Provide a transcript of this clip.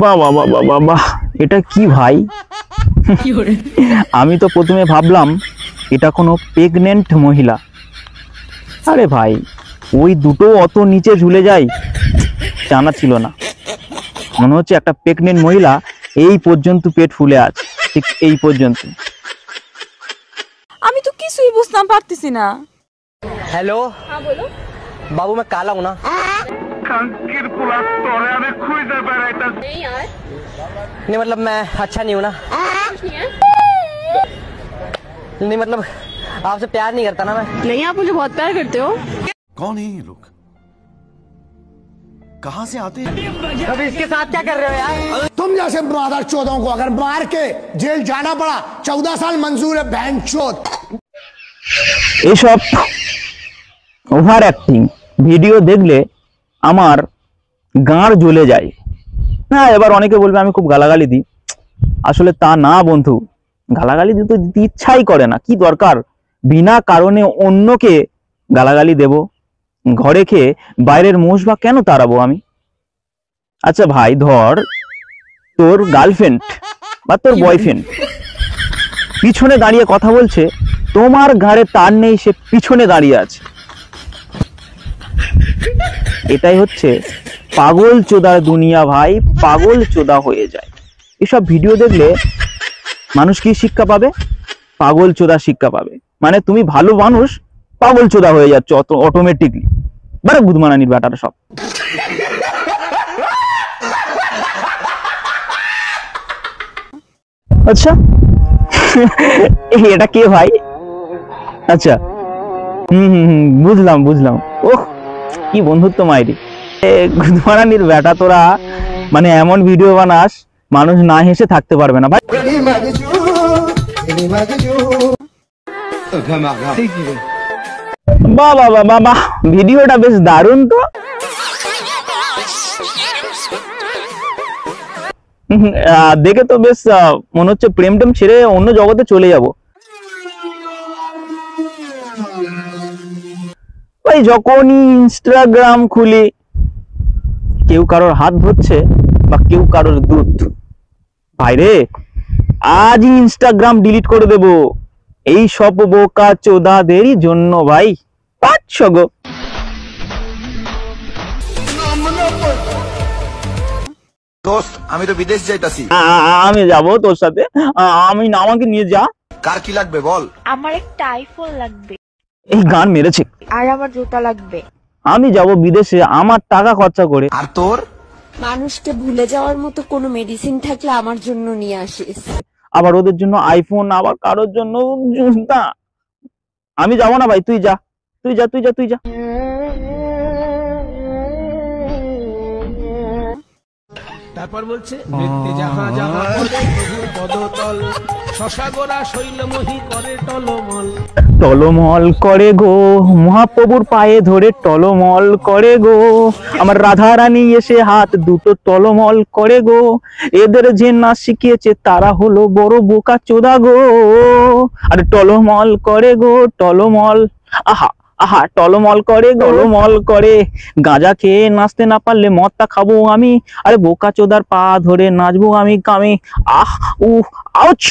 বাবা বাবা বাবা, এটা কি ভাই? আমি তো প্রথমে ভাবলাম এটা কোনো প্রেগনেন্ট মহিলা। আরে ভাই, ওই দুটো অত নিচে ঝুলে যায়, জানা ছিল না। মনে হচ্ছে একটা প্রেগনেন্ট মহিলা এই পর্যন্ত পেট ফুলে আছে, ঠিক এই পর্যন্ত। আমি তো কিছুই বুঝতাম পারতেছি না। हेलो, हाँ बोलो। बाबू मैं काला हूँ ना? नहीं यार, नहीं मतलब मैं अच्छा नहीं हूँ ना? नहीं मतलब आपसे प्यार नहीं करता ना मैं। नहीं, आप मुझे बहुत प्यार करते हो। कौन है ये लोग, कहाँ से आते हैं? अभी इसके साथ क्या कर रहे हो यार? तुम जैसे ब्रदर चौदह को अगर मार के जेल जाना पड़ा, 14 साल मंजूर है बहन चौथ। এসব ওভার অ্যাক্টিং ভিডিও দেখলে আমার গাঁড় জ্বলে যায়। না, এবার অনেকে বলবে আমি খুব গালাগালি দিই। আসলে তা না বন্ধু, গালাগালি দিতে ইচ্ছাই করে না। কি দরকার বিনা কারণে অন্যকে গালাগালি দেব? ঘরে খেয়ে বাইরের মোষ বা কেন তাড়াবো আমি? আচ্ছা ভাই, ধর তোর গার্লফ্রেন্ড বা তোর বয়ফ্রেন্ড পিছনে দাঁড়িয়ে কথা বলছে, তোমার ঘাড়ে তার নেই, সে পিছনে দাঁড়িয়ে আছে। এটাই হচ্ছে পাগল চোদার দুনিয়া ভাই, পাগল চোদা হয়ে যায়। এসব ভিডিও দেখলে মানুষ কি শিক্ষা পাবে? পাগল চোদা শিক্ষা পাবে। মানে তুমি ভালো মানুষ পাগল চোদা হয়ে যাচ্ছ অটোমেটিকলি। বারে বুধমানানির ব্যাটারা সব। আচ্ছা এটা কে ভাই? আচ্ছা বুঝলাম বুঝলাম। ওহ, কি বন্ধুত্ব মাইরি। গুদমারানির বেটা তোরা, মানে এমন ভিডিও বানাস মানুষ না হেসে থাকতে পারবে না ভাই। বাহ বাহ বাহ বাহ, ভিডিওটা বেশ দারুণ তো। দেখে তো বেশ মনে হচ্ছে প্রেম টেম ছেড়ে অন্য জগতে চলে যাব ভাই। যখনই ইনস্টাগ্রাম খুলি, কেউ কারোর হাত ধরছে বা কেউ কারোর দুধ। ভাইরে, আজই ইনস্টাগ্রাম ডিলিট করে দেব এই সব বোকা চোদাদেরই জন্য ভাই। 500 গো। দোস্ত, আমি তো বিদেশ যাইতাছি। আমি যাব তোর সাথে। আমাকে নিয়ে যা। কার কি লাগবে বল? আমার একটা আইফোন লাগবে, এই গান মেরেছে। আর আমার জুতা লাগবে। আমি যাব বিদেশে আমার টাকা খরচা করে। আর তোর? মানুষকে ভুলে যাওয়ার মতো কোনো মেডিসিন থাকলে আমার জন্য নিয়ে আসিস। আবার ওদের জন্য আইফোন, আবার কারোর জন্য জুতা। আমি যাব না ভাই, তুই যা তুই যা তুই যা তুই যা। তারপর বলছে বৃত্তি যাহা যাহা বলে প্রভুর পদতল, শশাগোরা শৈলমোহী করে টলমল। টলমল করে গো, মহাপ্রভুর পায়ে ধরে টলমল করে গো। আমার রাধা রানী এসে হাত দুটো টলমল করে গো। এদের যে নাচ শিখিয়েছে তারা হলো বড় বোকা চোদা গো। আর টলমল করে গো, টলমল। আহা আহা, টলমল করে, টলমল করে। গাঁজা খেয়ে নাচতে না পারলে মদটা খাবো আমি। আরে বোকা চোদার পা ধরে নাচবো আমি কামি। আহ উহ আউচ।